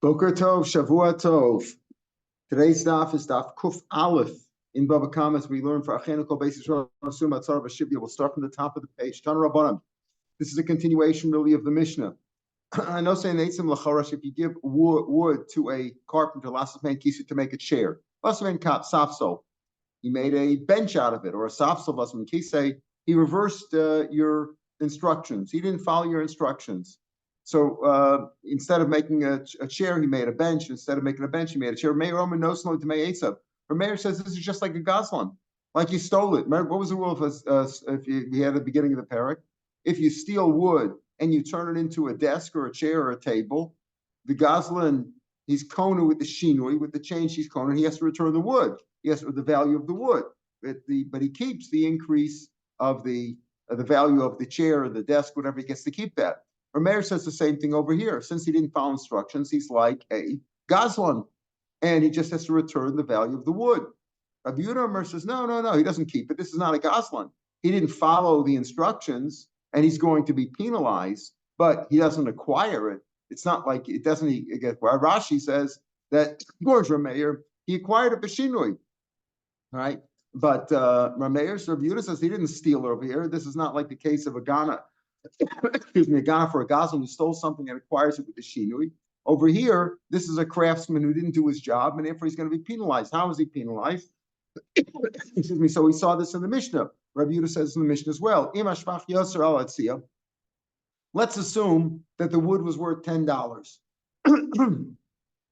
Boker Tov, Shavua Tov. Today's daf is daf Kuf Aleph. In Baba Kamas, we learn for Achenu Kol Beis Yisrael Nasum Atzar V'Shivya. We'll start from the top of the page. Tan Rabbanim. This is a continuation, really, of the Mishnah. I know saying Eitzim L'Chorash, if you give wood to a carpenter, Lasas Man Kisu, to make a chair, Lasas Man Kap Safsol, he made a bench out of it, or a Safsol Lasas Man Kisei. He reversed your instructions. He didn't follow your instructions. So instead of making a chair, he made a bench. Instead of making a bench, he made a chair. Meir Roman no to May Esav. Rav Meir says this is just like a gazlan, like you stole it. What was the rule if we had at the beginning of the parak? If you steal wood and you turn it into a desk or a chair or a table, the gazlan, he's kona with the shinui, with the change he's kona, he has to return the wood. He has to the value of the wood, but he keeps the increase of the value of the chair or the desk, whatever, he gets to keep that. Rav Meir says the same thing over here. Since he didn't follow instructions, he's like a gazlan, and he just has to return the value of the wood. Rabbi Yehuda says, no, he doesn't keep it. This is not a gazlan. He didn't follow the instructions, and he's going to be penalized, but he doesn't acquire it. It's not like it doesn't. Rashi says that George Rav Meir, he acquired a Beshinui, right? But Rav Meir, Rabbi Yehuda says he didn't steal over here. This is not like the case of a Ghana. Excuse me, a Ghana for a Gazlan who stole something and acquires it with the Shinui. Over here, this is a craftsman who didn't do his job, and therefore he's going to be penalized. How is he penalized? Excuse me. So we saw this in the Mishnah. Rabbi Yehuda says in the Mishnah as well. Let's assume that the wood was worth $10.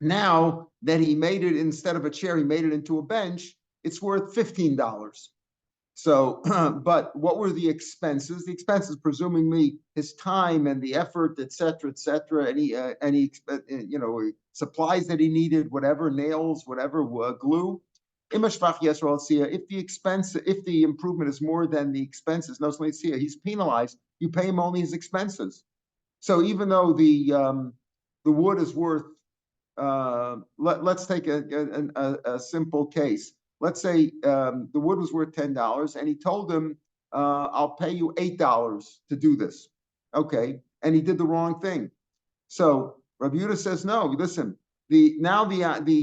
Now that he made it, instead of a chair, he made it into a bench, it's worth $15. So, but what were the expenses? The expenses, presumably his time and the effort, et cetera, any supplies that he needed, whatever, nails, whatever, glue. If the improvement is more than the expenses, he's penalized. You pay him only his expenses. So even though the wood is worth, let's take a simple case. Let's say the wood was worth $10, and he told him, "I'll pay you $8 to do this." Okay, and he did the wrong thing. So Rabbi Yehuda says, "No, listen. The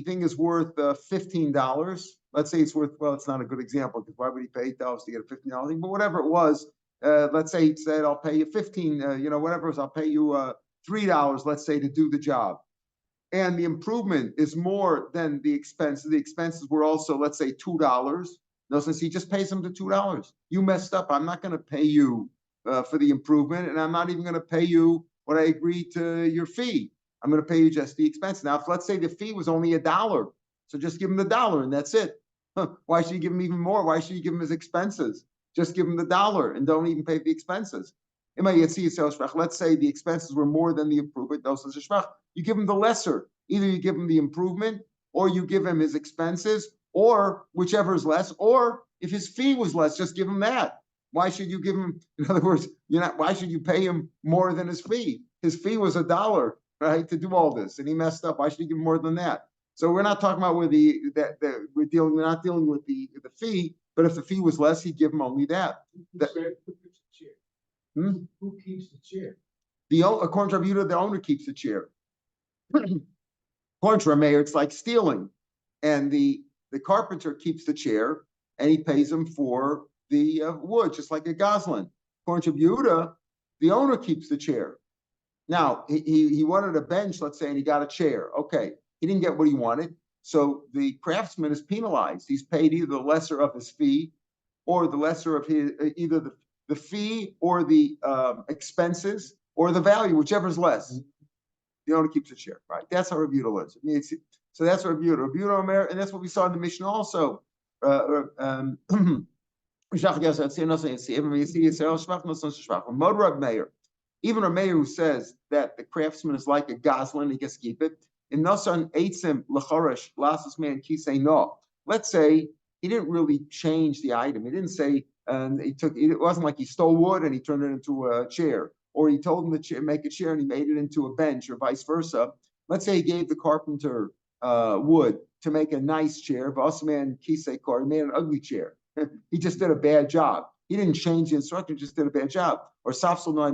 thing is worth $15. Let's say it's worth. Well, it's not a good example because why would he pay $8 to get a $15 thing? But whatever it was, let's say he said, "I'll pay you $15. Whatever it is, I'll pay you $3. Let's say to do the job." And the improvement is more than the expenses. The expenses were also, let's say, $2. No, since he just pays him the $2. You messed up. I'm not going to pay you for the improvement, and I'm not even going to pay you what I agreed to your fee. I'm going to pay you just the expense. Now, if let's say the fee was only $1, so just give him the $1 and that's it. Why should you give him even more? Why should you give him his expenses? Just give him the $1 and don't even pay the expenses. Let's say the expenses were more than the improvement. You give him the lesser. Either you give him the improvement, or you give him his expenses, or whichever is less. Or if his fee was less, just give him that. Why should you give him? In other words, why should you pay him more than his fee? His fee was $1, right, to do all this, and he messed up. Why should you give him more than that? So we're not talking about where we're not dealing with the fee. But if the fee was less, he'd give him only that. Who keeps the chair? According to Rabbi Yehuda, the owner keeps the chair. According to Rav Meir, it's like stealing, and the carpenter keeps the chair, and he pays him for the wood, just like a gazlan. According to Yehuda, the owner keeps the chair. Now he wanted a bench, let's say, and he got a chair. Okay, he didn't get what he wanted, so the craftsman is penalized. He's paid either the lesser of his fee, or the lesser of his either the fee or the expenses or the value, whichever is less. The owner keeps the chair, right? That's how Rabbi Yehuda learns. So that's what Rabbi Yehuda, and that's what we saw in the Mishnah also. Even Rav Meir, who says that the craftsman is like a gazlan, he gets to keep it. In Nasan Eitzim L'Choresh Lasas Man Kisei No. Let's say he didn't really change the item. He didn't say it wasn't like he stole wood and he turned it into a chair, or he told him to make a chair and he made it into a bench, or vice versa. Let's say he gave the carpenter wood to make a nice chair. Vasman Kisei Kor, he made an ugly chair. He just did a bad job. He didn't change the instruction, just did a bad job. Or Safsel, no, he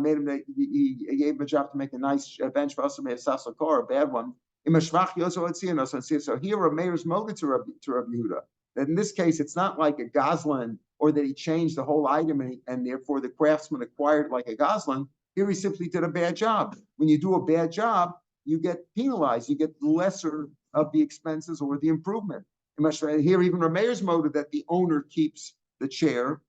gave him a job to make a nice bench. Vasman made a Safsel Kor, a bad one. So here Rav Meir's motive to Rav Yehuda, that in this case, it's not like a Goslin or that he changed the whole item and therefore the craftsman acquired like a Goslin. Here he simply did a bad job. When you do a bad job, you get penalized. You get lesser of the expenses or the improvement. Here, even Rav Meir's motive that the owner keeps the chair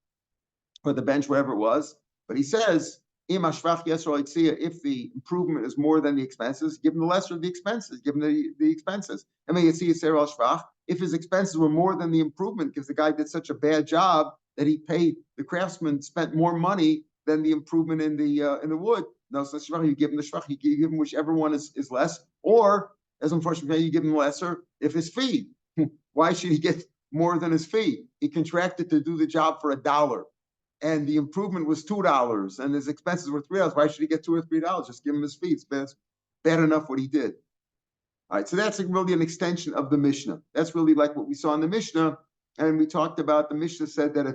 or the bench, whatever it was. But he says, if the improvement is more than the expenses, give him the lesser of the expenses, give him the expenses. If his expenses were more than the improvement, because the guy did such a bad job that he paid, the craftsman spent more money than the improvement in the wood. No, so you give him the shvach, you give him whichever one is less, or as unfortunately you give him lesser if his fee. Why should he get more than his fee? He contracted to do the job for $1, and the improvement was $2, and his expenses were $3. Why should he get $2 or $3? Just give him his fee. It's bad enough what he did. All right, so that's really an extension of the Mishnah. That's really like what we saw in the Mishnah, and we talked about the Mishnah said that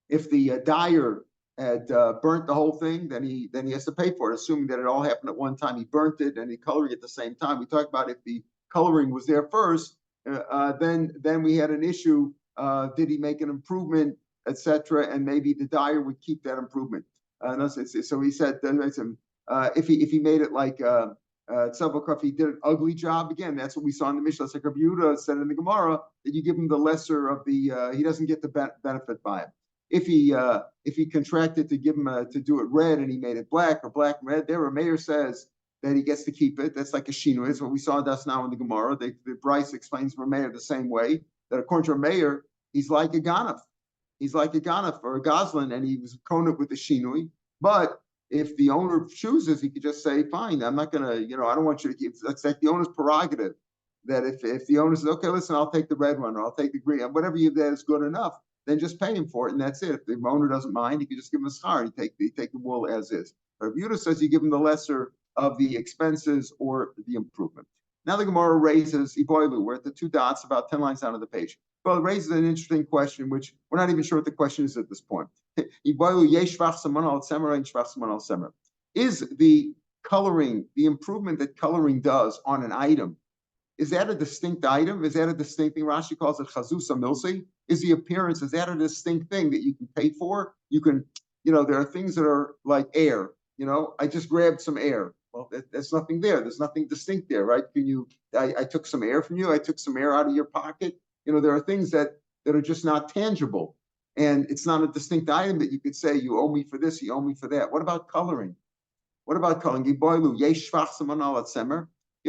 if the dyer had burnt the whole thing, then he has to pay for it, assuming that it all happened at one time. He burnt it and he colored it at the same time. We talked about if the coloring was there first, then we had an issue. Did he make an improvement, etc.? And maybe the dyer would keep that improvement. So he said, if he made it like if he did an ugly job, again, that's what we saw in the Mishnah. Like Rabbi Yehuda said in the Gemara that you give him the lesser of the. He doesn't get the benefit by it. If he contracted to give him to do it red and he made it black or black and red, there Rav Meir says that he gets to keep it. That's like a shinui. It's what we saw that's now in the Gemara. The Bryce explains Rav Meir the same way, that according to Rav Meir, he's like a ganaf. He's like a ganaf or a goslin, and he was konut with the shinui. But if the owner chooses, he could just say, fine, I'm not going to, I don't want you to keep. That's like the owner's prerogative. That if the owner says, okay, listen, I'll take the red one or I'll take the green, whatever you did is good enough, then just pay him for it, and that's it. If the owner doesn't mind, he can just give him a schar. You take the wool as is. But Yehuda says you give him the lesser of the expenses or the improvement. Now the Gemara raises Iboilu. We're at the 2 dots, about 10 lines down of the page. Well, it raises an interesting question, which we're not even sure what the question is at this point. Iboilu yesh shvach saman al tzemer and shvach saman al tzemer. Is the coloring, the improvement that coloring does on an item, is that a distinct item? Is that a distinct thing? Rashi calls it chazusa milsi. Is the appearance, is that a distinct thing that you can pay for? You can, there are things that are like air. I just grabbed some air. Well, there's nothing there. There's nothing distinct there, right? I took some air from you. I took some air out of your pocket. There are things that are just not tangible. And it's not a distinct item that you could say, you owe me for this, you owe me for that. What about coloring? What about coloring? You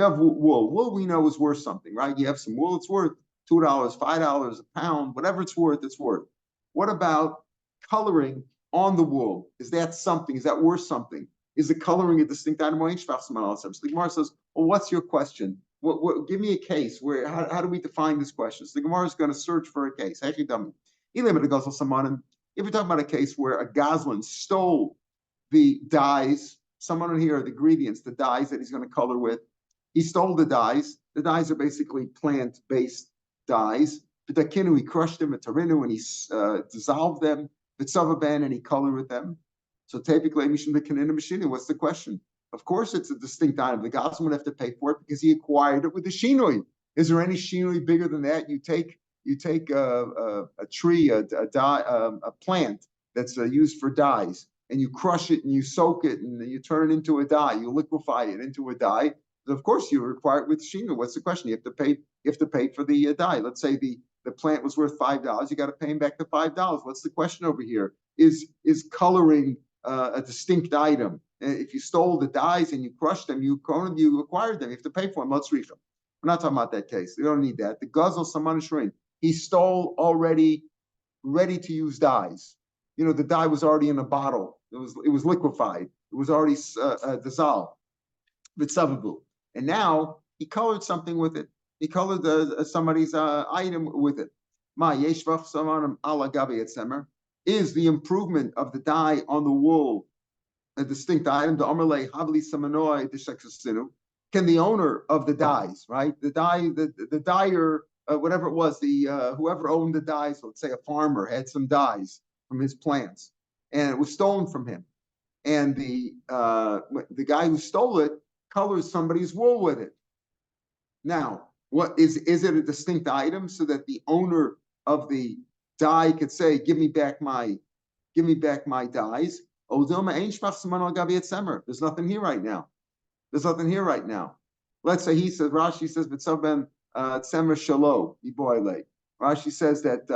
have wool. Wool we know is worth something, right? You have some wool, it's worth $2, $5, a pound, whatever it's worth, it's worth. What about coloring on the wool? Is that something? Is that worth something? Is the coloring a distinct item? So the Gemara says, well, what's your question? Give me a case. How do we define this question? So the Gemara is going to search for a case. If you're talking about a case where a goslin stole the dyes, someone here are the ingredients, the dyes that he's going to color with. He stole the dyes. The dyes are basically plant-based dyes. He crushed them at Tarinu and he dissolved them. And he colored with them. So typically, what's the question? Of course, it's a distinct item. The goslin would have to pay for it because he acquired it with the shinui. Is there any shinui bigger than that? You take a tree, a plant that's used for dyes, and you crush it and you soak it and you turn it into a dye. You liquefy it into a dye. Of course, you require it with shinui. What's the question? You have to pay for the dye. Let's say the plant was worth $5. You got to pay him back the $5. What's the question over here? Is coloring a distinct item? If you stole the dyes and you crushed them, you acquired them. You have to pay for them. Let's read them. We're not talking about that case. We don't need that. The Guzzle Saman Shrin. He stole already ready to use dyes. The dye was already in a bottle. It was liquefied. It was already dissolved. Vitzavu. And now he colored something with it. He colored somebody's item with it. Ma yeshvach samanam ala gabi etzemer. Is the improvement of the dye on the wool a distinct item? The Amarle Havli Samanoi Dishexasinu. Can the owner of the dyes, right? The dyer, whatever it was, whoever owned the dyes, let's say a farmer had some dyes from his plants, and it was stolen from him. And the guy who stole it colors somebody's wool with it. Now, what is it a distinct item so that the owner of the dye could say, give me back my dyes? There's nothing here right now. There's nothing here right now. Let's say Rashi says, B'tzaben tzemer shalo miboile. Rashi says that,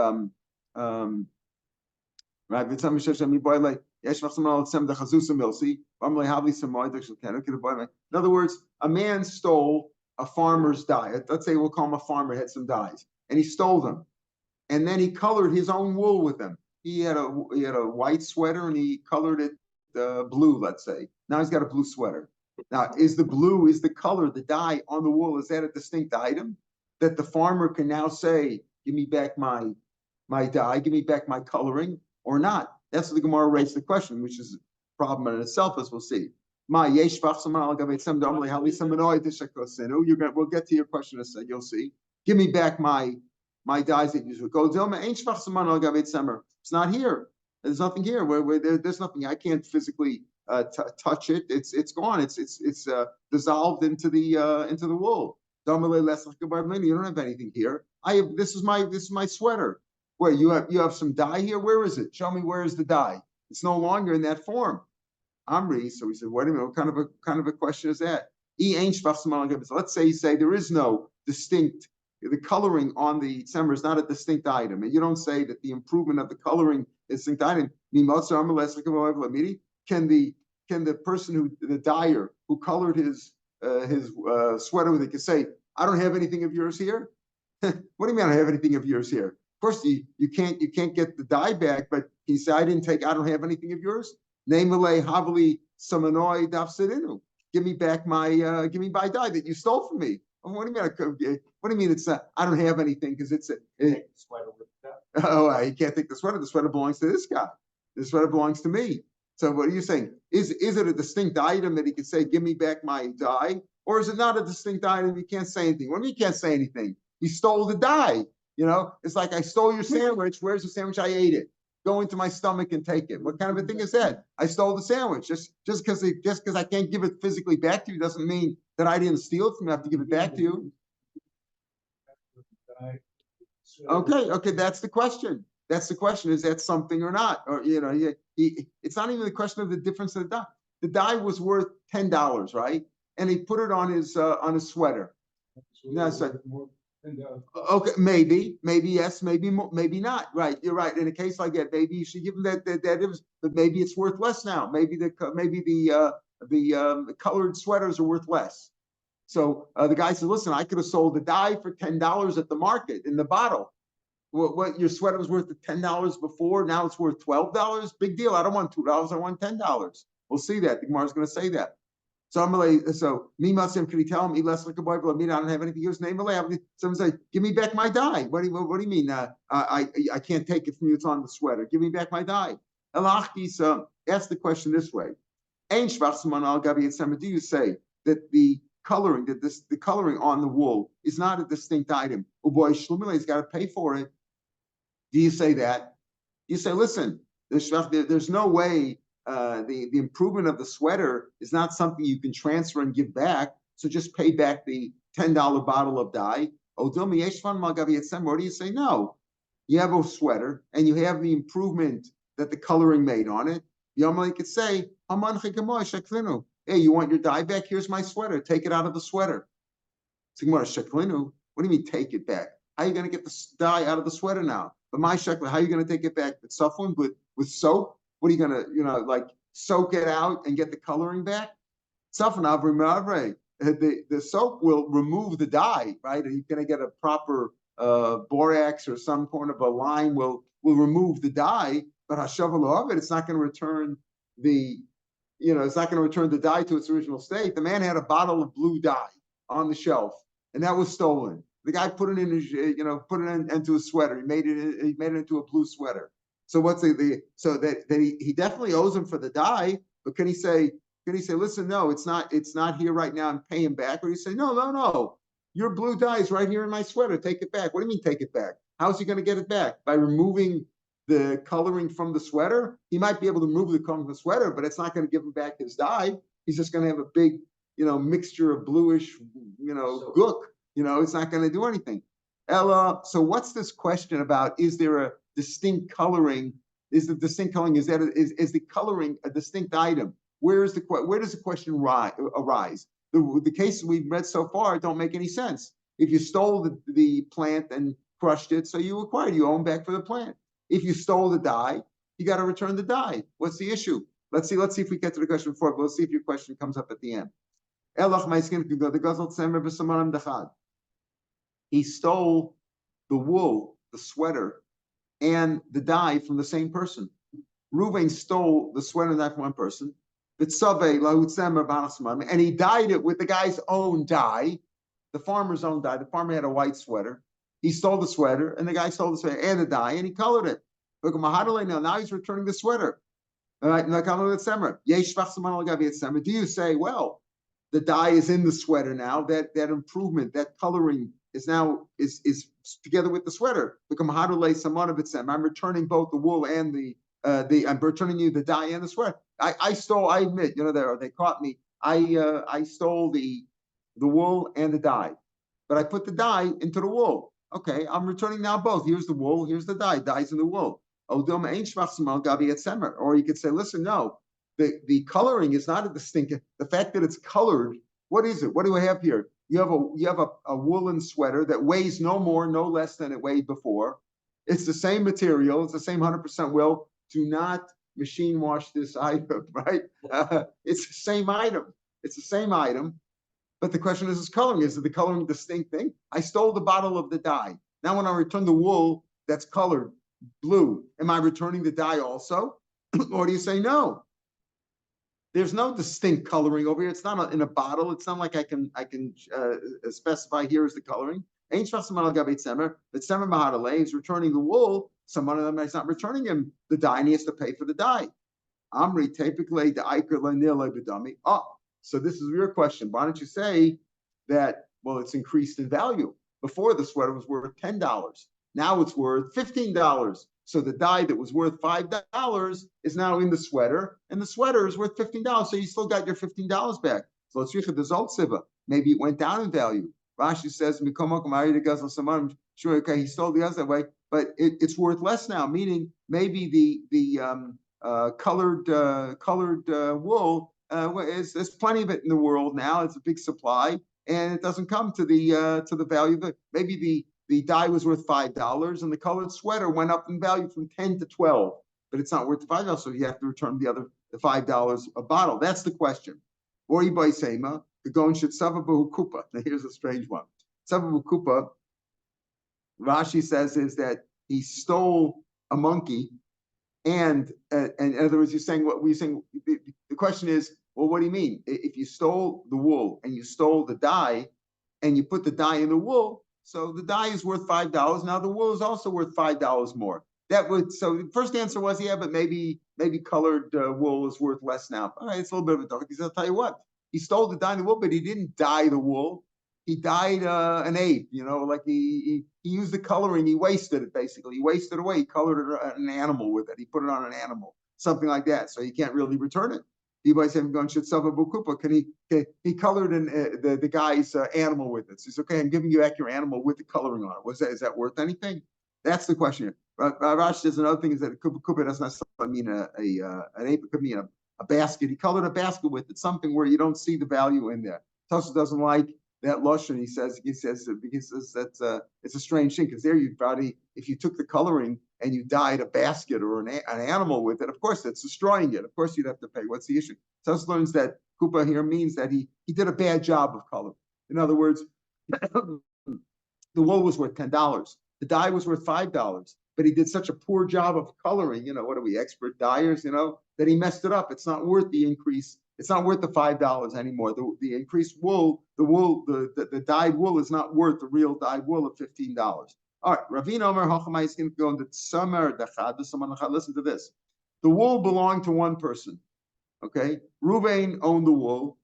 right, B'tzaben shalo miboile, yesh v'chseman al tzem dechazusa milsi, v'amle havli samoy d'chshelkenu k'deboy. In other words, a man stole a farmer's dye. Let's say we'll call him a farmer, had some dyes, and he stole them. And then he colored his own wool with them. He had a white sweater and he colored it blue, let's say. Now he's got a blue sweater. Now, is the color, the dye on the wool, is that a distinct item that the farmer can now say, give me back my dye, give me back my coloring, or not? That's what the Gemara raised the question, which is a problem in itself, as we'll see. We'll get to your question in a second, you'll see. Give me back my dyes that you go. It's not here. There's nothing here. There's nothing. I can't physically touch it. It's gone. It's dissolved into the wool. You don't have anything here. This is my sweater. Where you have some dye here? Where is it? Show me where is the dye. It's no longer in that form. Amri. So we said, wait a minute. What kind of a question is that? Let's say there is no distinct. The coloring on the tzemer is not a distinct item, and you don't say that the improvement of the coloring is a distinct item. Can the person the dyer who colored his sweater with it, can say, I don't have anything of yours here? What do you mean I don't have anything of yours here? Of course, you can't get the dye back, but he said, I don't have anything of yours. Give me back my dye that you stole from me. What do you mean it's not? I don't have anything because it's oh, he can't take the sweater. The sweater belongs to this guy. The sweater belongs to me. So what are you saying? Is it a distinct item that he can say, give me back my dye? Or is it not a distinct item? You can't say anything. What do you mean you can't say anything? He stole the dye. It's like I stole your sandwich. Where's the sandwich? I ate it. Go into my stomach and take it. What kind of a thing is that? I stole the sandwich. Just because I can't give it physically back to you doesn't mean that I didn't steal it from you. I have to give it back to you. Okay, that's the question. That's the question. Is that something or not? Or it's not even the question of the difference of the dye. The dye was worth $10, right? And he put it on his sweater. No, so, okay, maybe yes, maybe not. Right, you're right. In a case like that, maybe you should give him that but maybe it's worth less now. Maybe the colored sweaters are worth less. So the guy said, listen, I could have sold the dye for $10 at the market in the bottle. What your sweater was worth $10 before, now it's worth $12. Big deal. I don't want $2. I want $10. We'll see that. The Gemara is going to say that. So me Masim, can you tell him? I don't have anything else. Someone say, give me back my dye. What do you mean? I can't take it from you. It's on the sweater. Give me back my dye. Ask the question this way: do you say that the coloring on the wool is not a distinct item? He's got to pay for it. Do you say that? You say, listen, there's no way. The improvement of the sweater is not something you can transfer and give back. So just pay back the $10 bottle of dye. What do you say? No, you have a sweater and you have the improvement that the coloring made on it. Yomai could say, hey, you want your dye back? Here's my sweater. Take it out of the sweater. What do you mean take it back? How are you going to get the dye out of the sweater now? But my shekel, how are you going to take it back? With with soap? What are you going to, soak it out and get the coloring back? The soap will remove the dye, right? And you're going to get a proper borax or some kind of a lime will remove the dye, but hashavala of it, it's not going to return the dye to its original state. The man had a bottle of blue dye on the shelf, and that was stolen. The guy put it in his, into a sweater. He made it into a blue sweater. So he definitely owes him for the dye, but can he say, listen, no, it's not here right now and pay him back? Or he say, no, your blue dye is right here in my sweater. Take it back. What do you mean take it back? How's he going to get it back? By removing the coloring from the sweater? He might be able to remove the coloring from the sweater, but it's not going to give him back his dye. He's just going to have a big mixture of bluish, gook. It's not going to do anything. Ella, so what's this question about? Is there a distinct coloring? Is the distinct coloring, is the coloring a distinct item? Where does the question arise? The cases we've read so far don't make any sense. If you stole the plant and crushed it, so you own back for the plant. If you stole the dye, you got to return the dye. What's the issue? Let's see if we get to the question before, but let's see if your question comes up at the end. He stole the wool, the sweater, and the dye from the same person. Reuven stole the sweater and dye from one person, and he dyed it with the guy's own dye, the farmer's own dye. The farmer had a white sweater. He stole the sweater, and the guy stole the sweater and the dye, and he colored it. Now he's returning the sweater. Do you say, well, the dye is in the sweater now? That improvement, that coloring is together with the sweater. I'm returning both the wool and I'm returning you the dye and the sweater. I admit, they caught me. I stole the wool and the dye, but I put the dye into the wool. Okay, I'm returning now both. Here's the wool, here's the dye. Dye's in the wool. Or you could say, listen, no, the coloring is not a distinct. The fact that it's colored, what is it? What do I have here? You have a woolen sweater that weighs no more, no less than it weighed before. It's the same material. It's the same 100% wool. Do not machine wash this item, right? It's the same item. It's the same item. But the question is coloring. Is the coloring a distinct thing? I stole the bottle of the dye. Now when I return the wool that's colored blue, am I returning the dye also? Or do you say no? There's no distinct coloring over here. It's not in a bottle. It's not like I can specify here is the coloring. But Semer Mahadale is returning the wool. Someone of them is not returning him the dye, and he has to pay for the dye. Amri typically the Iker Lanila Bidami. Oh, so this is your question. Why don't you say that? Well, it's increased in value. Before the sweater was worth $10. Now it's worth $15. So the dye that was worth $5 is now in the sweater, and the sweater is worth $15. So you still got your $15 back. So let's read the Zalt Siva. Maybe it went down in value. Rashi says, sure, okay, he stole the other way, but it's worth less now. Meaning maybe the colored wool there's plenty of it in the world now. It's a big supply, and it doesn't come to the value of it. Maybe the dye was worth $5, and the colored sweater went up in value from 10 to 12, but it's not worth the $5, so you have to return the $5 a bottle. That's the question. Or you buy Sema, the gon should savabu kupa. Now here's a strange one. Savabu kupa, Rashi says, is that he stole a monkey, and in other words, you're saying what we're saying. The question is, well, what do you mean? If you stole the wool and you stole the dye, and you put the dye in the wool, so the dye is worth $5. Now the wool is also worth $5 more. So the first answer was, yeah, but maybe colored wool is worth less now. All right, it's a little bit of a dark. He said, I'll tell you what, he stole the dye in the wool, but he didn't dye the wool. He dyed an ape, like he used the coloring. He wasted it, basically. He wasted away. He colored an animal with it. He put it on an animal, something like that. So he can't really return it. He colored the guy's animal with it. So he's okay. I'm giving you back your animal with the coloring on it. Is that worth anything? That's the question. Rashi says another thing is that kupa does not mean an ape. It could mean a basket. He colored a basket with it, something where you don't see the value in there. Tosa doesn't like that lashon. He says that's it's a strange thing, because there if you took the coloring and you dyed a basket or an animal with it, of course that's destroying it. Of course you'd have to pay. What's the issue? Tosa learns that kupa here means that he did a bad job of color. In other words, the wool was worth $10. The dye was worth $5, but he did such a poor job of coloring. What are we, expert dyers? That he messed it up. It's not worth the increase. It's not worth the $5 anymore. The increased wool, the dyed wool is not worth the real dyed wool of $15. All right, Ravina Omer Hachamai is going to go into Summer Dachad. Listen to this. The wool belonged to one person. Okay, Ruvain owned the wool,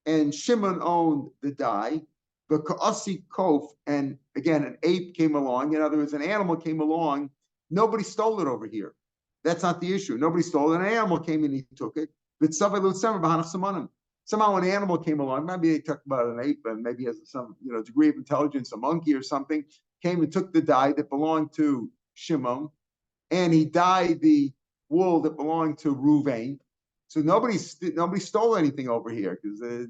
and Shimon owned the dye. But Ka'asi Kof, and again, an ape came along. In other words, an animal came along. Nobody stole it over here. That's not the issue. Nobody stole it. An animal came and he took it. So Somehow an animal came along, maybe they talked about an ape, and maybe has some degree of intelligence, a monkey or something, came and took the dye that belonged to Shimon, and he dyed the wool that belonged to Ruvain. So nobody stole anything over here because the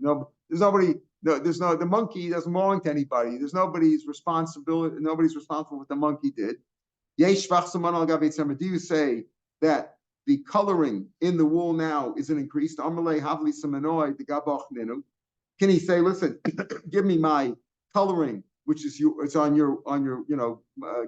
monkey doesn't belong to anybody. Nobody's responsible with what the monkey did. Do you say that the coloring in the wool now isn't increased? Can he say, listen, give me my coloring, which is it's on your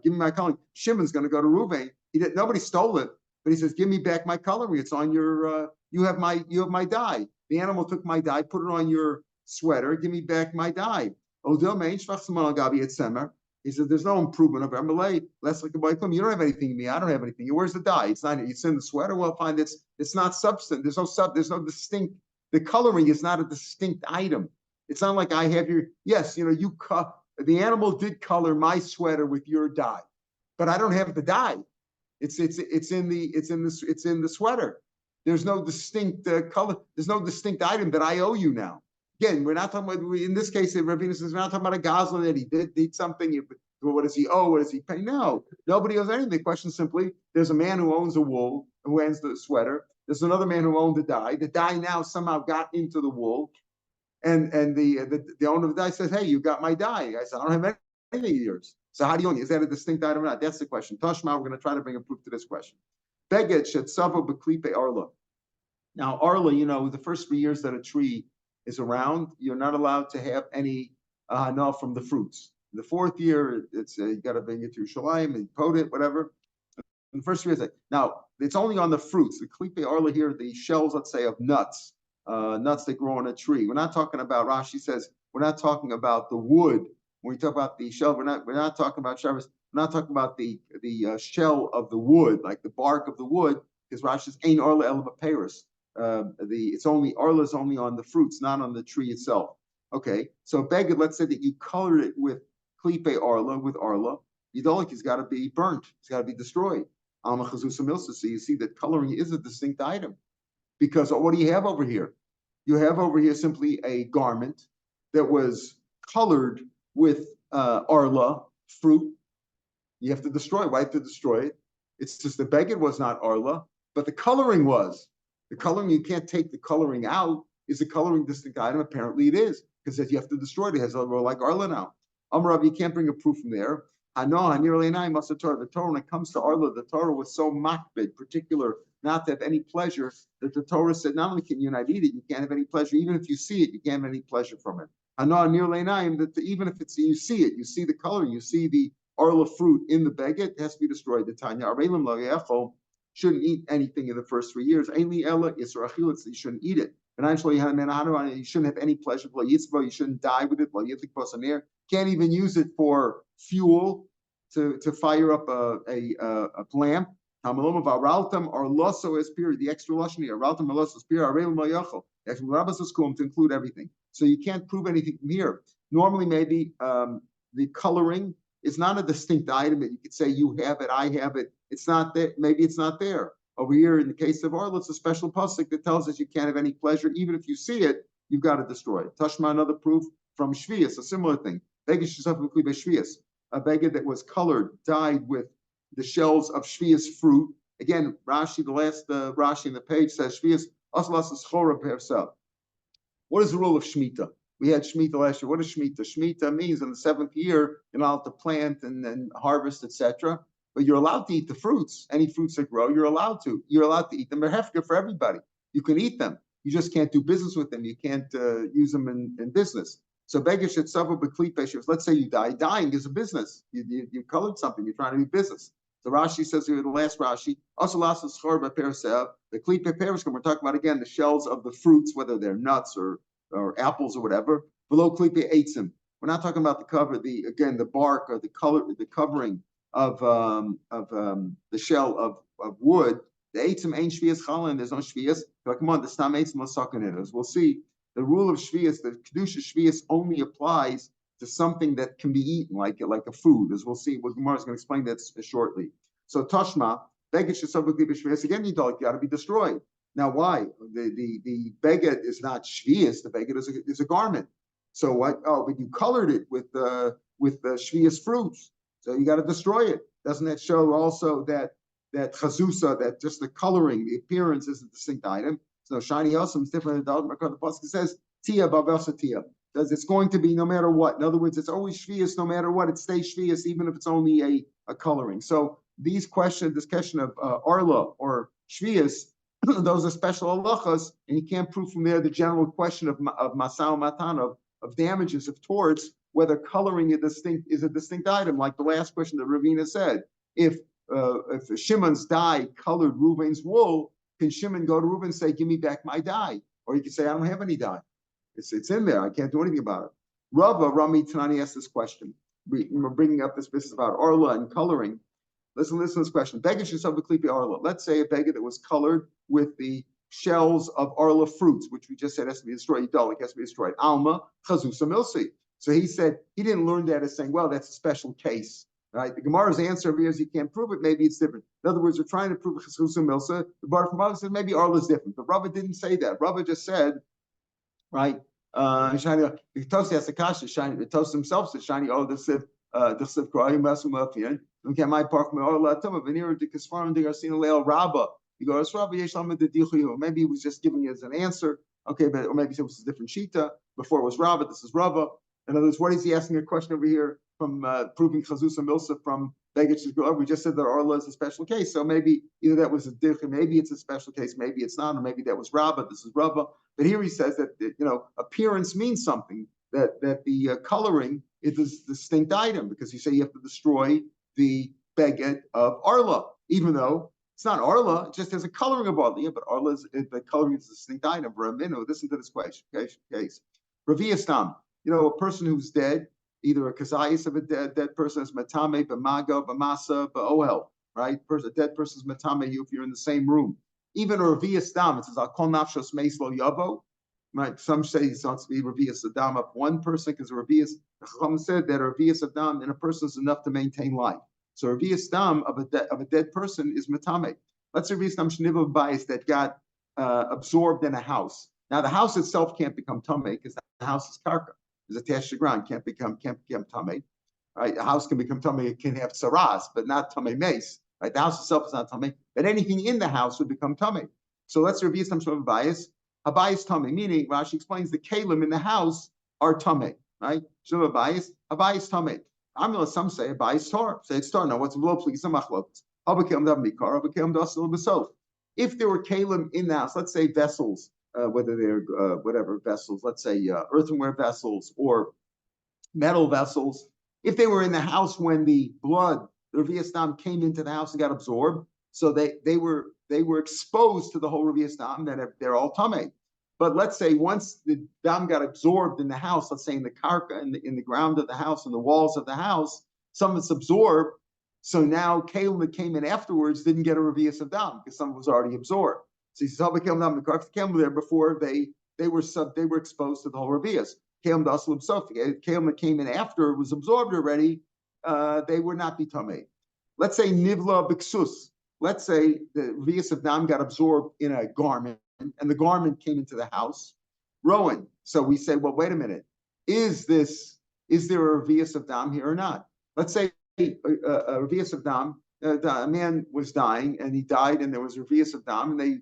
give me my coloring. Shimon's going to go to Ruvain. Nobody stole it, but he says, give me back my coloring. It's on your you have my dye. The animal took my dye, put it on your sweater. Give me back my dye. He said, there's no improvement of Emerlay. Less like a boy. You don't have anything in me. I don't have anything. Where's the dye? It's in the sweater. Well, fine. It's not substance. There's no distinct. The coloring is not a distinct item. It's not like I have the animal did color my sweater with your dye, but I don't have the dye. It's in the sweater. There's no distinct color. There's no distinct item that I owe you now. Again, we're not talking about, in this case, Ravina says, we're not talking about a gosling that he did something. What does he owe? What does he pay? No, nobody owes anything. The question is simply, there's a man who owns a wool, who owns the sweater. There's another man who owned the dye. The dye now somehow got into the wool. And the owner of the dye says, hey, you got my dye. I said, I don't have anything of yours. So how do you own it? Is that a distinct item or not? That's the question. Tashma, we're going to try to bring a proof to this question. Beged shetzavo beklipe arla. Now, arla, the first 3 years that a tree is around, you're not allowed to have any no from the fruits. The 4th year, it's you got to bring it to Yerushalayim and coat it, whatever. In the first 3 years, now it's only on the fruits. The klipe arla here, the shells, let's say, of nuts that grow on a tree. We're not talking about. Rashi says we're not talking about the wood. When we talk about the shell, we're not talking about Shabbos. We're not talking about the shell of the wood, like the bark of the wood, because Rashi says ain arla el b'peiros. Arla is only on the fruits, not on the tree itself. Okay, so beged, let's say that you colored it with klipe arla, with arla. Yidolik has got to be burnt. It's got to be destroyed. Alma chazusa milsa. So you see that coloring is a distinct item, because what do you have over here? You have over here simply a garment that was colored with arla, fruit. You have to destroy it. Why have to destroy it? It's just the beged was not arla, but the coloring was. The coloring, you can't take the coloring out. Is the coloring distinct item? Apparently it is, because you have to destroy it. It has a role like arla now. Amrav, you can't bring a proof from there. The Torah, when it comes to arla, the Torah was so makbid, particular, not to have any pleasure, that the Torah said, not only can you not eat it, you can't have any pleasure. Even if you see it, you can't have any pleasure from it. That even if you see it, you see the coloring, you see the arla fruit in the beged, it has to be destroyed. The Tanya Arelim lo yechol, shouldn't eat anything in the first 3 years. Ainli ella yisra achilus, you shouldn't eat it. Financially, you shouldn't have any pleasure. You shouldn't die with it. Can't even use it for fuel to fire up a lamp. Or loso is period. The extra lashon here. Araltam or loso is period. Arelim lo yechol. The extra rabbis is to include everything. So you can't prove anything from here. Normally, maybe the coloring is not a distinct item that you could say you have it, I have it. It's not there. Maybe it's not there. Over here, in the case of arla, it's a special pasuk that tells us you can't have any pleasure. Even if you see it, you've got to destroy it. Tashma, another proof from Shvius, a similar thing. A beged that was colored, dyed with the shells of Shvius fruit. Again, Rashi, the last Rashi in the page says Shvius aslas is chora persa. What is the rule of Shemitah? We had Shemitah last year. What is Shemitah? Shemitah means in the 7th year, you're allowed to plant and harvest, etc. But you're allowed to eat the fruits. Any fruits that grow, you're allowed to. You're allowed to eat them. They're hefker for everybody. You can eat them. You just can't do business with them. You can't use them in business. So begesh et savo beklipe. Let's say you die. Dying is a business. You colored something. You're trying to do business. So Rashi says here, the last Rashi, also last is chor b'peresev. The klipe peres. We're talking about again the shells of the fruits, whether they're nuts or apples or whatever. Below klipe eitzim. We're not talking about the bark or the color, the covering of the shell of wood. The eitzim ain't shvias chalin. There's no shvias. But come on, the stam eitzim l'sakan it. As we'll see, the rule of shvias, the kedusha shvias, only applies to something that can be eaten, like a food. As we'll see, what Gemara is going to explain that shortly. So tashma beged shesav b'kli b'shvias. Again, you got to be destroyed. Now, why? The beged is not shvius. The beged is a garment. So what? Oh, but you colored it with the shvius fruits. So you got to destroy it. Doesn't that show also that chazusa, that just the coloring, the appearance is a distinct item? So shiny awesome is different than the pasuk says tia babelsa tia. Because it's going to be no matter what. In other words, it's always shvius no matter what. It stays shvius even if it's only a coloring. So this question of arla or shvius, those are special halachas, and you can't prove from there the general question of masao matan, of damages, of torts, whether coloring is a distinct item, like the last question that Ravina said. If Shimon's dye colored Reuven's wool, can Shimon go to Reuven and say, "Give me back my dye"? Or he can say, "I don't have any dye. It's in there. I can't do anything about it." Rami Tanani asked this question. We're bringing up this business about arla and coloring. Listen to this question. Beged shesov b'klipi arla. Let's say a beged that was colored with the shells of arla fruits, which we just said has to be destroyed. Yidalik has to be destroyed. Alma chazusa milsi. So he said he didn't learn that as saying, well, that's a special case, right? The Gemara's answer here is you can't prove it. Maybe it's different. In other words, we're trying to prove chazusa milsa. The bar from Rava said maybe arla is different, but Rava didn't say that. Rava just said, right? Shiny. The Toast has a kasha. Shiny. The Toast himself said, "Shiny." Oh, the siv kroayim masum afian. Okay, my park me arla tuma venir de kasfarim de garcina leil rabba. You go as Rabba Yeshlam de dichuyu. Maybe he was just giving it as an answer. Okay, but or maybe it was a different shita. Before it was Rabba. This is Rabba. In other words, what is he asking a question over here from proving chazusa milsa from beged shesov? We just said that arla is a special case. So maybe either that was a dichuyu, maybe it's a special case, maybe it's not, or maybe that was Rabba. This is Rabba. But here he says that appearance means something. That the coloring is a distinct item because you say you have to destroy the beged of arla, even though it's not arla, it just has a coloring of arla. Yeah, but arla the coloring is a distinct item. Listen to this question. Case. Ravi Istam, a person who's dead, either a kazayis of a dead person is matame, b'maga, b'masa, b'ohel, right? A dead person's matame you if you're in the same room. Even a Ravias Dam, it says, I'll call Nafshos Meislo Yavo. Right? Some say it's not to be Ravias Adam of one person, because Ravias, the Chacham said that Ravias Adam in a person is enough to maintain life. So Ravias Dam of a dead person is Matame. Let's say Ravias Dam Shniva bias that got absorbed in a house. Now the house itself can't become Tame because the house is Karka. It's attached to the ground, can't become Tame. Right? A house can become Tame, it can have Saras, but not Tame Mace. Right? The house itself is not Tame, but anything in the house would become Tame. So let's review some sort of bias. Habayis Tame, meaning Rashi explains the kalim in the house are Tame, right? So Habayis Tame. Some say Habayis Tor. Say it's Tor. Now what's below, please? Some machlokes. If there were kalim in the house, let's say vessels, whether they're whatever vessels, let's say earthenware vessels or metal vessels, if they were in the house when the blood, the Ravias Dam came into the house and got absorbed, so they were exposed to the whole Ravias Dam, then they're all Tameh. But let's say once the Dam got absorbed in the house, let's say in the karka, in the ground of the house, in the walls of the house, some of it's absorbed, so now kalim that came in afterwards didn't get a Ravias of Dam because some was already absorbed. So he says, the kalim there before they were exposed to the whole Ravias. Kalim that came in after was absorbed already, they would not be Tameh. Let's say Nivla Biksus. Let's say the Ravias of Dam got absorbed in a garment and the garment came into the house. Rowan. So we say, well, wait a minute. Is there a Ravias of Dam here or not? Let's say a Ravias of Dam, a man was dying and he died and there was a Ravias of Dam and they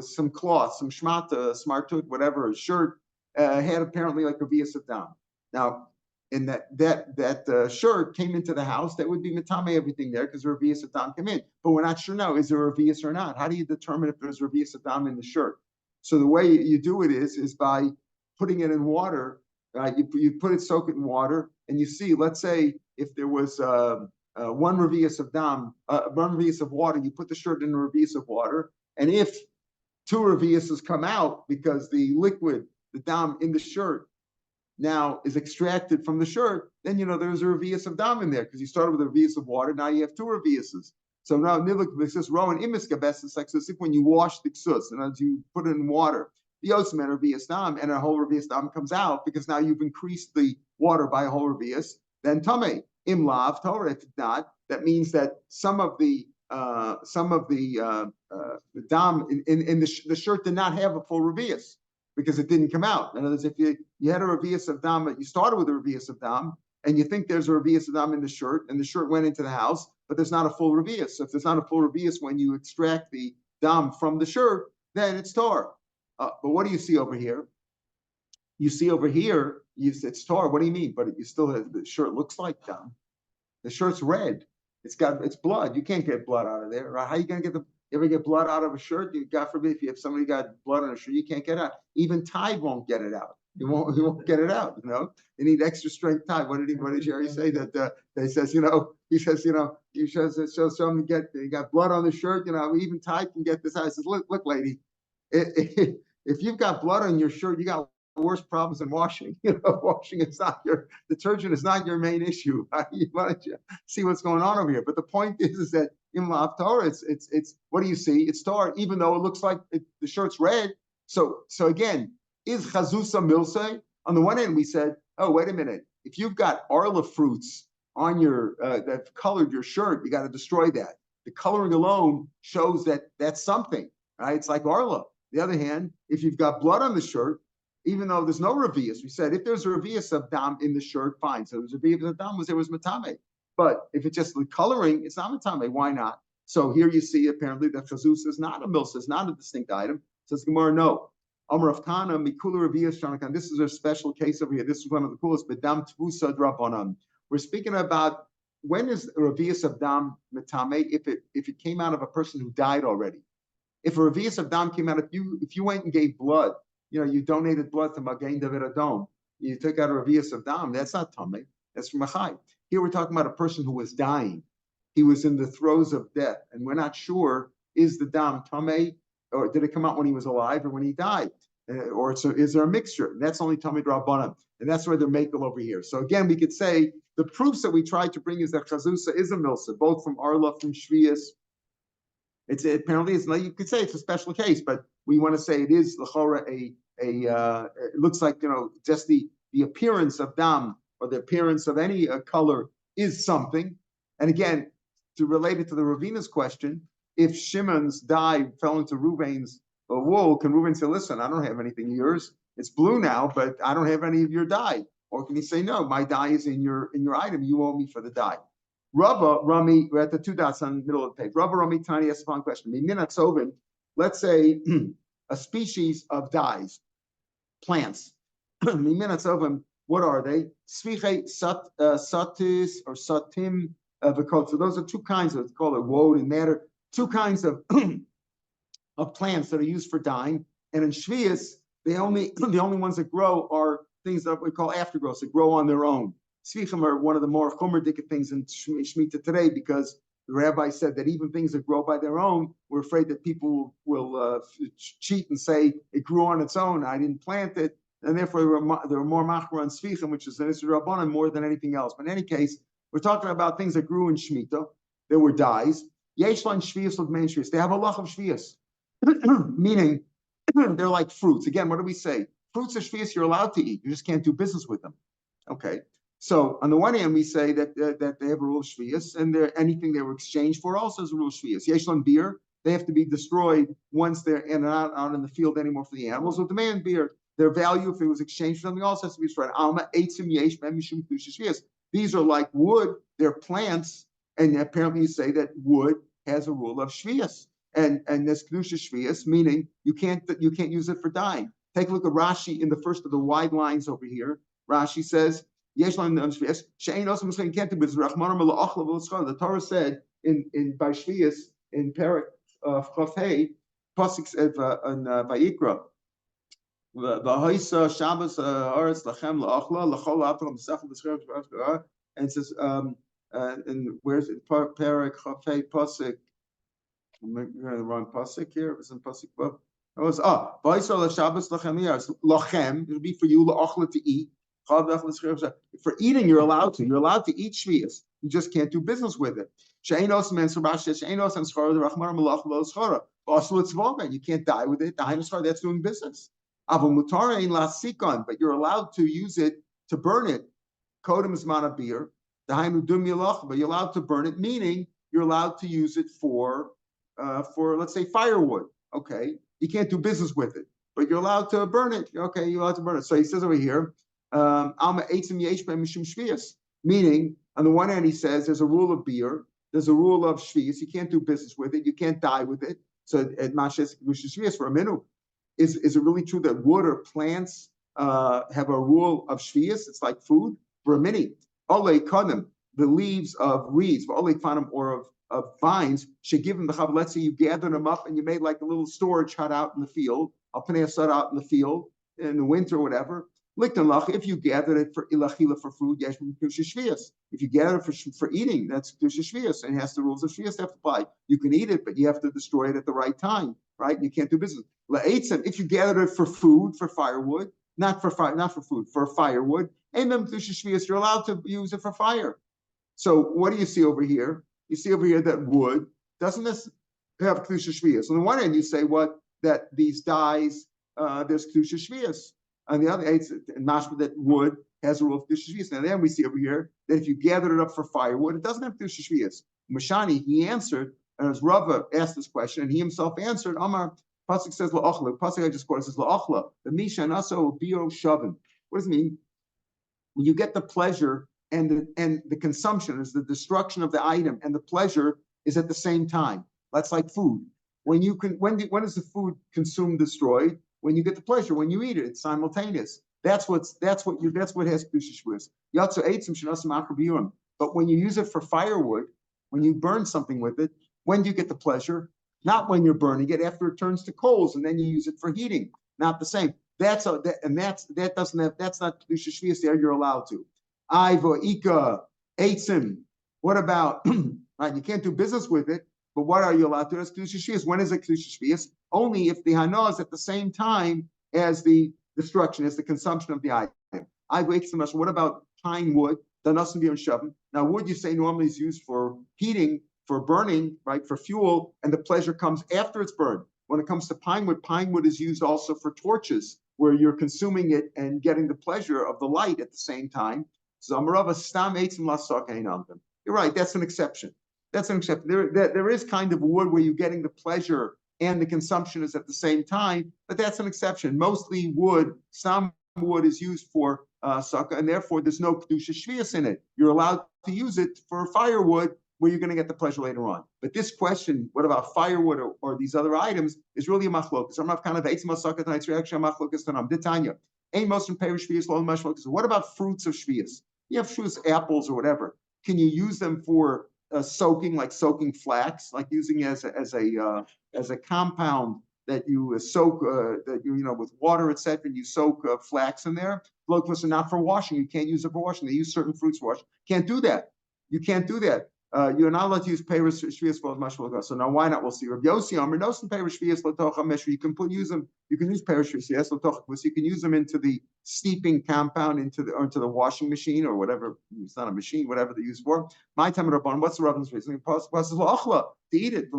some cloth, some shmata, smartut, whatever, a shirt, had apparently like Ravias of Dam. Now, and that shirt came into the house, that would be mitame everything there because the Ravias Adam came in. But we're not sure now, is there a Ravias or not? How do you determine if there's Ravias Adam in the shirt? So the way you do it is by putting it in water. You put it, soak it in water, and you see, let's say if there was one Ravias Adam, one Ravias of water, you put the shirt in a Ravias of water, and if two Ravias come out because the liquid, the dam in the shirt, now is extracted from the shirt, then there's a Ravias of Dam in there because you started with a Ravias of water, now you have two Raviases. So now Nivlik Rowan Imiskabes is like when you wash the ksus and as you put it in water, the Osman Ravias Dam and a whole Ravias Dam comes out because now you've increased the water by a whole Ravias, then Tame. Imlav Torah, if not, that means that some of the some of the dam in the shirt did not have a full revius because it didn't come out. In other words, if you had a revius of dam, you started with a revius of dam, and you think there's a revius of dam in the shirt, and the shirt went into the house, but there's not a full revius. So if there's not a full revius when you extract the dam from the shirt, then it's tar. But what do you see over here? You see over here, it's tar. What do you mean? But you still have, the shirt looks like dam. The shirt's red. It's blood. You can't get blood out of there, right? How are you gonna get you ever get blood out of a shirt? God forbid, if you have somebody got blood on a shirt, you can't get it out. Even Tide won't get it out. He won't get it out. You need extra strength Tide. What did Jerry say? That he says, he says, show him you got blood on the shirt. Even Tide can get this out. He says, look, lady, if you've got blood on your shirt, you got worse problems than washing. Washing is not detergent is not your main issue. You want to see what's going on over here. But the point is that in Lav Torah, it's what do you see? It's tar, even though it looks like the shirt's red. So again, is chazusa milse? On the one hand, we said, oh, wait a minute. If you've got arla fruits on your that colored your shirt, you got to destroy that. The coloring alone shows that that's something, right? It's like arla. The other hand, if you've got blood on the shirt, even though there's no revius, we said if there's a revius of dam in the shirt, fine. So there's a revius of dam, there was matame. But if it's just the coloring, it's not matame. Why not? So here you see apparently that chazuz is not a milsa, is not a distinct item. Says Gemara, no. Amar of Tana, Mikula revius shanakan. This is a special case over here. This is one of the coolest. Bedam tvusa drabanan. We're speaking about when is a revius of dam matame if it came out of a person who died already. If a revius of dam came out, if you went and gave blood, you donated blood to Magen David Adom, you took out a revius of dam, that's not tamei, that's from a chai. Here we're talking about a person who was dying. He was in the throes of death, and we're not sure, is the dam tamei, or did it come out when he was alive or when he died? Or is there a mixture? And that's only tamei drabanan, and that's where they're makel over here. So again, we could say the proofs that we tried to bring is that chazusa is a milsa, both from Arla, from Shvius. Apparently it's like, you could say it's a special case, but we want to say it is l'chora it looks like just the appearance of dam or the appearance of any color is something. And again, to relate it to the Ravina's question, if Shimon's dye fell into Reuven's wool, can Reuven say, "Listen, I don't have anything of yours. It's blue now, but I don't have any of your dye"? Or can he say, "No, my dye is in your item. You owe me for the dye"? Rabba Rami, we're at the 2 dots on the middle of the page. Rabba Rami Tani asks a fun question. Let's say a species of dyes, plants. What are they? Sviche satis or satim v'kot. So those are two kinds of, it's called a woad and matter, two kinds of of plants that are used for dyeing. And in Shvius, the only ones that grow are things that we call aftergrowths that grow on their own. Svichim are one of the more chumradic things in Shemitah today, because the rabbi said that even things that grow by their own, we're afraid that people will cheat and say it grew on its own. I didn't plant it, and therefore there were more machra and svichim, which is an Isra Rabbanan more than anything else. But in any case, we're talking about things that grew in Shemitah. There were dyes. Yeshlan shvius of main shvius. They have a lach of shvius, meaning they're like fruits. Again, what do we say? Fruits of shvius you're allowed to eat. You just can't do business with them. Okay. So on the one hand, we say that they have a rule of shvius, and anything they were exchanged for also is a rule of shvius. Yeshlan beer, they have to be destroyed once they're not out in the field anymore for the animals. With the man beer, their value, if it was exchanged for something else, has to be destroyed. Alma eitzim yesh mem mishum kedusha shvius. These are like wood; they're plants, and apparently you say that wood has a rule of shvius, and this kedusha shvius, meaning you can't use it for dyeing. Take a look at Rashi in the first of the wide lines over here. Rashi says, the Torah said in by Shvius in Perek of Chafei Pasuk in Vayikra, V'hoisa Shabbos Haaretz Lachem La'achla L'chol Avtam B'Sachel B'Schem, and it says and where's it? Perek Chafei Pasuk. I'm the wrong Pasuk here. It was in Pasuk 12. It was V'hoisa Shabbos Lachem Lachem. It'll be for you La'achla to eat. For eating, you're allowed to. You're allowed to eat shvius. You just can't do business with it. You can't die with it. That's doing business. But you're allowed to use it to burn it. Kodem is mana beer. But you're allowed to burn it, meaning you're allowed to use it for let's say firewood. Okay, you can't do business with it, but you're allowed to burn it. Okay, you're allowed to burn it. So he says over here, meaning on the one hand he says there's a rule of beer, there's a rule of shvius. You can't do business with it, you can't die with it. So at mashes shvius for a minute. Is it really true that wood or plants have a rule of shvius? It's like food for a minute. Ole kanim, the leaves of reeds, ole kanim, or of vines should give them the chav. Let's say you gathered them up and you made like a little storage hut out in the field, a panasat out in the field in the winter or whatever. If you gathered it for ilachila for food, if you gather it for eating, that's kedusha shvius, and it has the rules of shvius have to apply. You can eat it, but you have to destroy it at the right time, right? You can't do business. If you gathered it for food, for firewood, not for food, for firewood, you're allowed to use it for fire. So what do you see over here? You see over here that wood doesn't have kedusha shvius. On the one hand, you say that these dyes, there's kedusha shvius. On the other hand, that wood has a rule of kedusha shvius. Now then we see over here that if you gathered it up for firewood, it doesn't have kedusha shvius. Mashani, he answered, as Rava asked this question, and he himself answered, Amar, Pasuk says la'achla. Pasuk I just quoted says la'achla. The misha naso bio shavin. What does it mean? When you get the pleasure and the consumption is the destruction of the item, and the pleasure is at the same time. That's like food. When is the food consumed, destroyed? When you get the pleasure, when you eat it, it's simultaneous. That's what has kedusha shvius. Yatsu eitzim shenasim achabiyum. But when you use it for firewood, when you burn something with it, when do you get the pleasure? Not when you're burning it, after it turns to coals, and then you use it for heating. Not the same. That's not kedusha shvius. There you're allowed to. Iva ika eitzim. What about right? You can't do business with it, but what are you allowed to do? That's kedusha shvius. When is it kedusha shvius? Only if the hana is at the same time as the destruction, as the consumption of the item. Iva eitzim. What about pine wood? Now, wood you say normally is used for heating, for burning, right, for fuel, and the pleasure comes after it's burned. When it comes to pine wood is used also for torches, where you're consuming it and getting the pleasure of the light at the same time. So you're right, that's an exception. That's an exception. There is kind of wood where you're getting the pleasure and the consumption is at the same time, but that's an exception. Mostly stam wood is used for sukkah, and therefore there's no kedusha shvius in it. You're allowed to use it for firewood, where you're going to get the pleasure later on. But this question, what about firewood or these other items, is really a machlokas. I'm not kind of eitzim sukkah tonight's reaction. Machlokas tanam ditanya. Ain't most in perish shvius lo machlokas. What about fruits of shvius? You have shvius apples or whatever. Can you use them for soaking, like soaking flax, like using as a compound that you soak that you with water, etc. And you soak flax in there? Locals are not for washing. You can't use it for washing. They use certain fruits for washing. Can't do that. You can't do that. You're not allowed to use peiros shvius for mashmalga. So now why not? We'll see. Rav Yossi Amar nosen peiros shvius l'tocha meshri. You can use them. You can use peiros shvius l'tocha. You can use them into the steeping compound, into the washing machine or whatever. It's not a machine, whatever they use for. My time at Rabban. What's the Rabban's reason? To eat it.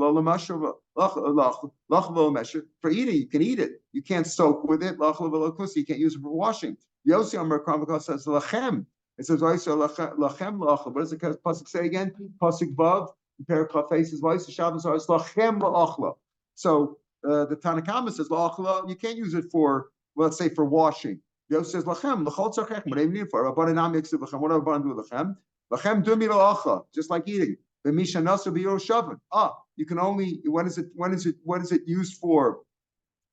For eating, you can eat it. You can't soak with it. You can't use it for washing. Yossi Amar Kramaka says lachem. It says, lachem la'achla. What does the pasuk say again? Pasuk vav, Perikah faces voice, the Shabbos is lachem la'achla. So the Tanakama says, la'achla, you can't use it for, let's say, for washing. Yosef says, lachem, l'chol tzarchech, what do you need it for? Rabbanan am yiksiv lachem. What do Rabbanan do with lachem? Lachem dumi la'achla, just like eating. V'misha nasu b'yor shavin. You can only, what is it used for?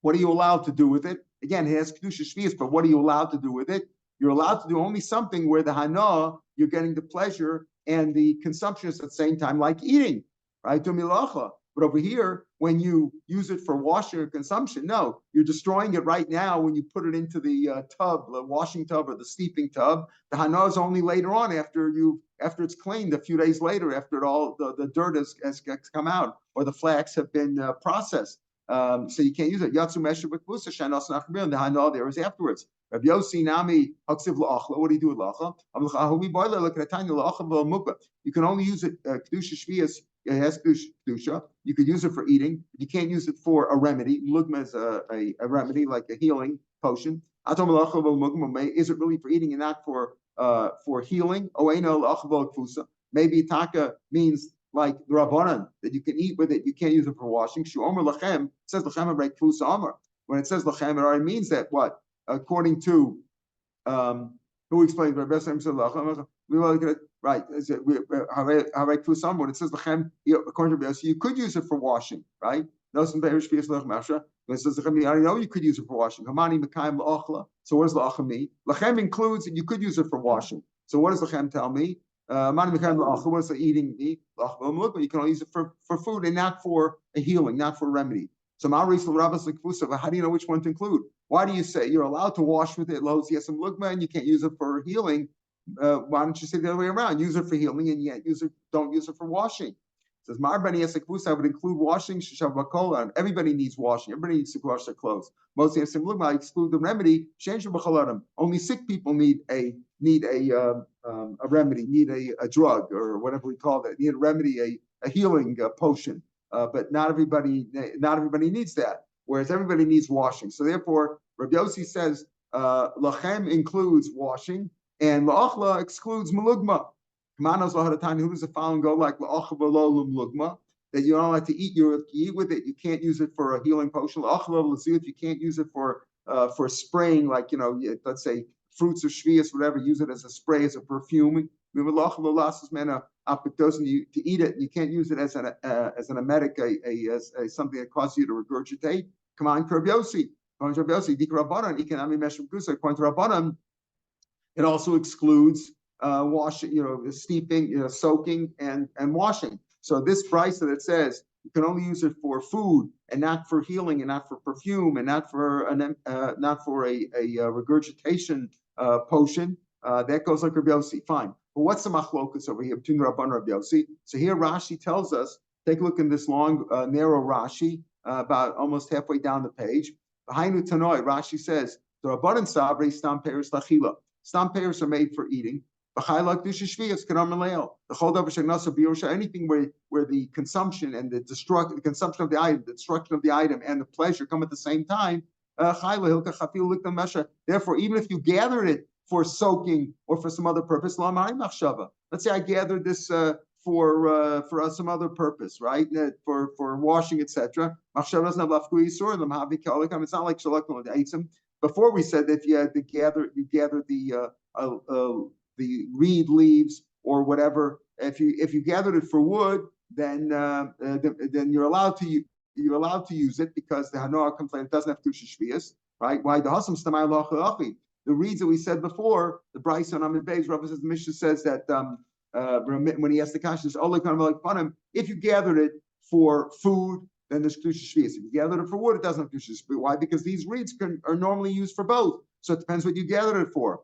What are you allowed to do with it? Again, it has kedusha shvius, but what are you allowed to do with it? You're allowed to do only something where the hana, you're getting the pleasure and the consumption is at the same time, like eating, right? But over here, when you use it for washing or consumption, no, you're destroying it right now when you put it into the tub, the washing tub or the steeping tub. The hana is only later on after it's cleaned, a few days later, after it all the dirt has come out or the flax have been processed. So you can't use it. Yatsu mesher b'kvusa shanos nachmir. The hana there is afterwards. Rav Yossi nami haksiv la'achla. What do you do with la'achla? You can only use it kedusha shvius. It has kedusha. You could use it for eating. You can't use it for a remedy. Lugma is a remedy, like a healing potion. Is it really for eating and not for healing? Maybe taka means like the Rabbanan, that you can eat with it, you can't use it for washing. Shu'omer lachem, it says lachem abrek fus amar. When it says lachem, it already means that what? According to who explains right? When it says lachem, according to you could use it for washing, right? When it says lachem, you already know you could use it for washing. So what does la'achim mean? Lachem includes you could use it for washing. So what does lachem tell me? What does the eating mean? You can only use it for food and not for a healing, not for a remedy. So how do you know which one to include? Why do you say you're allowed to wash with it, and you can't use it for healing? Why don't you say the other way around? Use it for healing and yet don't use it for washing. It says I would include washing. Everybody needs washing. Everybody needs to wash their clothes. Mostly I exclude the remedy. Only sick people need a remedy, need a drug or whatever we call it. Need a remedy, a healing potion. But not everybody needs that. Whereas everybody needs washing. So therefore, Rabbi Yossi says lachem includes washing, and la'achla excludes malugma. Manos lahadatani, who does the following go like la'achla v'lo malugma, that you're not allowed to eat. You eat with it. You can't use it for a healing potion. La'achla l'ziyut, you can't use it for spraying, like let's say fruits or shvius, whatever. Use it as a spray, as a perfume. To eat it, you can't use it as an emetic, as something that causes you to regurgitate. Come on, Rabbi Yossi. According to Rabbanan, it also excludes washing, steeping, soaking, and washing. So this price that it says you can only use it for food and not for healing and not for perfume and not for a regurgitation potion. That goes like Rabbi Yossi. Fine. But what's the machlokus over here between Rabban and Rabbi Yossi? So here Rashi tells us, take a look in this long, narrow Rashi, about almost halfway down the page. Hainu Tanoi, Rashi says, the Rabban and Sabri, stam peris lachila. Stam peris are made for eating. Anything where the consumption and the consumption of the item, the destruction of the item, and the pleasure come at the same time. Therefore, even if you gathered it for soaking or for some other purpose, let's say I gathered this for some other purpose, right? For washing, etc. It's not like before we said that if you had to gather the reed leaves or whatever. If you gathered it for wood, then you're allowed to use it because the Hanoah complaint doesn't have Tusha Shvias, right? Why the Hasam Stamai Lachachi? The reeds that we said before, the Bryson on Beis, Rabbi says the Mishnah says that when he asked the question, if you gathered it for food, then there's Tusha Shvias. If you gathered it for wood, it doesn't have Tusha Shvias. Why? Because these reeds are normally used for both. So it depends what you gathered it for.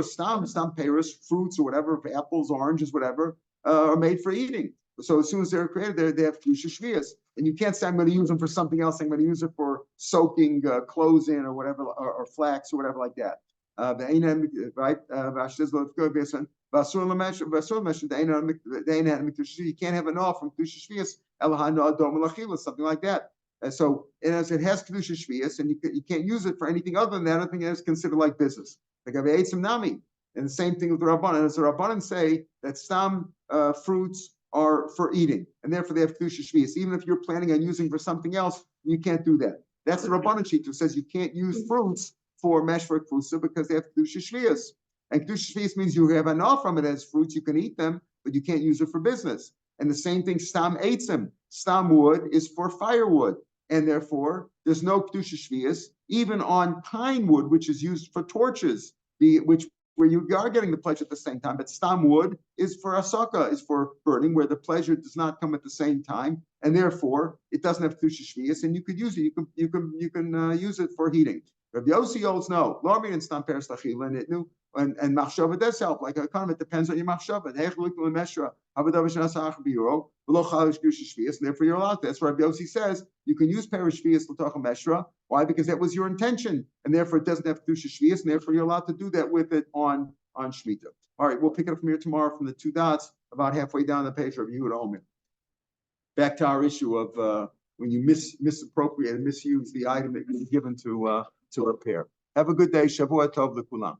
Stam pears, fruits or whatever, apples, oranges, whatever, are made for eating. So as soon as they're created, they have Kedusha Shvias. And you can't say, I'm going to use them for something else. I'm going to use it for soaking clothes in or whatever, or flax or whatever like that. Right? You can't have enough from Kedusha Shvias, something like that. So as it has Kedusha Shvias, and you can't use it for anything other than that, I think it is considered like business. Like I've ate some nami. And the same thing with the Rabbanan. As the Rabbanan say that stam fruits are for eating, and therefore they have Kedusha Shvias. Even if you're planning on using for something else, you can't do that. That's the Rabbanan sheet who says you can't use fruits for meshvah kfusa because they have Kedusha Shvias. And Kedusha Shvias means you have enough from it as fruits, you can eat them, but you can't use it for business. And the same thing, stam eitzim. Stam wood is for firewood. And therefore, there's no Kedusha Shvias, even on pine wood, which is used for torches, where you are getting the pleasure at the same time. But stam wood is for asaka, is for burning, where the pleasure does not come at the same time, and therefore it doesn't have Kedusha Shvias, and you could use it. You can use it for heating. Rabbi Yossi holds no. Larmin and stam peres lachila, and it knew. And machshava does help. Like a comment, it depends on your machshava. And therefore you're allowed to. That's why Rabbi Yossi says you can use perish shvius l'tocha meshra. Why? Because that was your intention, and therefore it doesn't have to do shvius, and therefore you're allowed to do that with it on shmita. All right, we'll pick it up from here tomorrow from the two dots, about halfway down the page of Yehuda. Back to our issue of when you misappropriate and misuse the item that you've given to repair. Have a good day. Shavua tov l'kulam.